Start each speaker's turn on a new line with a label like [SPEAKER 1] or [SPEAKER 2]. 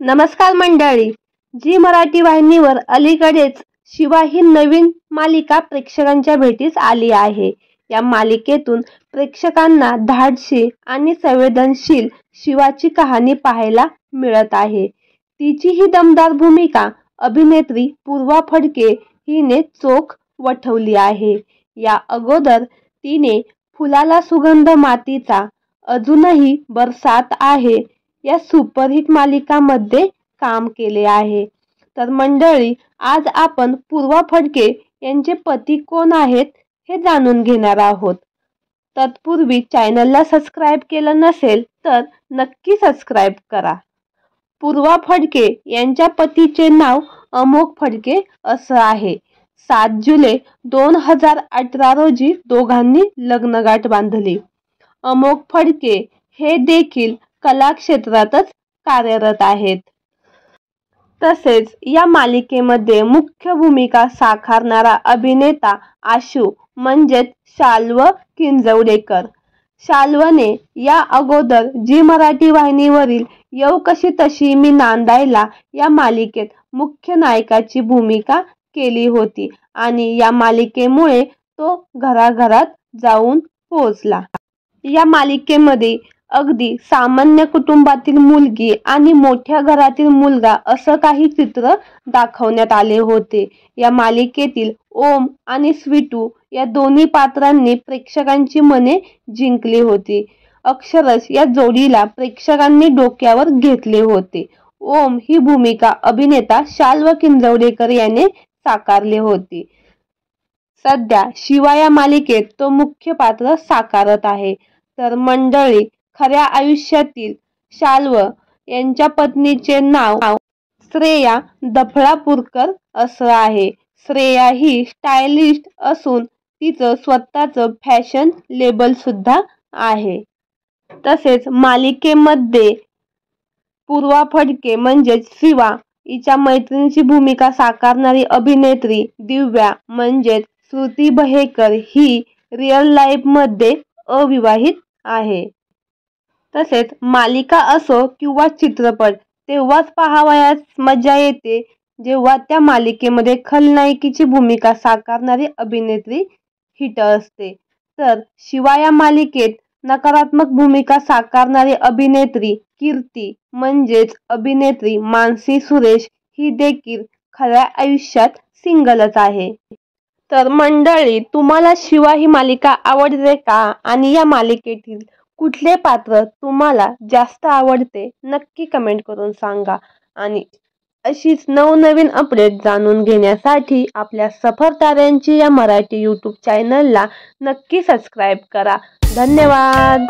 [SPEAKER 1] नमस्कार मंडळी. जी मराठी वाहिनीवर अलीकडेच शिवा ही नवीन मालिका प्रेक्षकांच्या भेटीस आली आहे. या मालिकेतून प्रेक्षकांना धाडसी आणि संवेदनशील शिवाची कहाणी पाहायला मिळत आहे. तिची ही दमदार भूमिका अभिनेत्री पूर्वा फडके हिने चोख वठवली आहे. या अगोदर तिने फुलाला सुगंध मातीचा, अजूनही बरसात आहे या सुपरहिट मालिकांमध्ये काम केले आहे. तर मंडळी, आज आपण पूर्वा फडके यांचे पती कोण आहेत हे जाणून घेणार आहोत. तत्पूर्वी चॅनलला सबस्क्राईब केलं नसेल तर नक्की सबस्क्राईब करा. पूर्वा फडके यांच्या पतीचे नाव अमोघ फडके असं आहे. 7 जुलै 2018 रोजी दोघांनी लग्नगाठ बांधली. अमोघ फडके हे देखील कला क्षेत्रातच कार्यरत आहेत. तसेच या मालिकेमध्ये मुख्य भूमिका साकारणारा अभिनेता आशू म्हणजेच शाल्व किंजवडेकर. शाल्वने या अगोदर जी मराठी वाहिनीवरील येऊ कशी तशी मी नांदायला या मालिकेत मुख्य नायकाची भूमिका केली होती आणि या मालिकेमुळे तो घराघरात जाऊन पोहोचला. या मालिकेमध्ये अगदी सामान्य कुटुंबातील मुलगी आणि मोठ्या घरातील मुलगा असं काही चित्र दाखवण्यात आले होते. या मालिकेतील ओम आणि स्वीटू या दोन्ही पात्रांनी प्रेक्षकांची मने जिंकली होती. अक्षरशः या जोडीला प्रेक्षकांनी डोक्यावर घेतले होते. ओम ही भूमिका अभिनेता शाल्व किंजवडेकर याने साकारली होती. सध्या शिवा या मालिकेत तो मुख्य पात्र साकारत आहे. तर मंडळी, खऱ्या आयुष्यातील शाल्व यांच्या पत्नीचे नाव श्रेया दफळापूरकर असं आहे. श्रेया ही स्टायलिस्ट असून तिचं स्वतःचं फॅशन लेबल सुद्धा आहे. तसेच मालिकेमध्ये पूर्वा फडके म्हणजेच शिवा हिच्या मैत्रिणीची भूमिका साकारणारी अभिनेत्री दिव्या म्हणजेच श्रुती बहेकर ही रिअल लाईफ मध्ये अविवाहित आहे. तसेच मालिका असो किंवा चित्रपट तेव्हाच पाहावयास मजा येते जेव्हा त्या मालिकेमध्ये खलनायकीची भूमिका साकारणारी अभिनेत्री हिट असते. तर शिवा या मालिकेत नकारात्मक भूमिका साकारणारी अभिनेत्री कीर्ती म्हणजेच अभिनेत्री मानसी सुरेश ही देखील खऱ्या आयुष्यात सिंगलच आहे. तर मंडळी, तुम्हाला शिवा ही मालिका आवडते का आणि या मालिकेतील कुठले पात्र तुम्हाला जास्त आवडते नक्की कमेंट करून सांगा. आणि अशीच नवनवीन अपडेट जाणून घेण्यासाठी आपल्या सफर ताऱ्यांची या मराठी यूट्यूब चॅनलला नक्की सबस्क्राईब करा. धन्यवाद.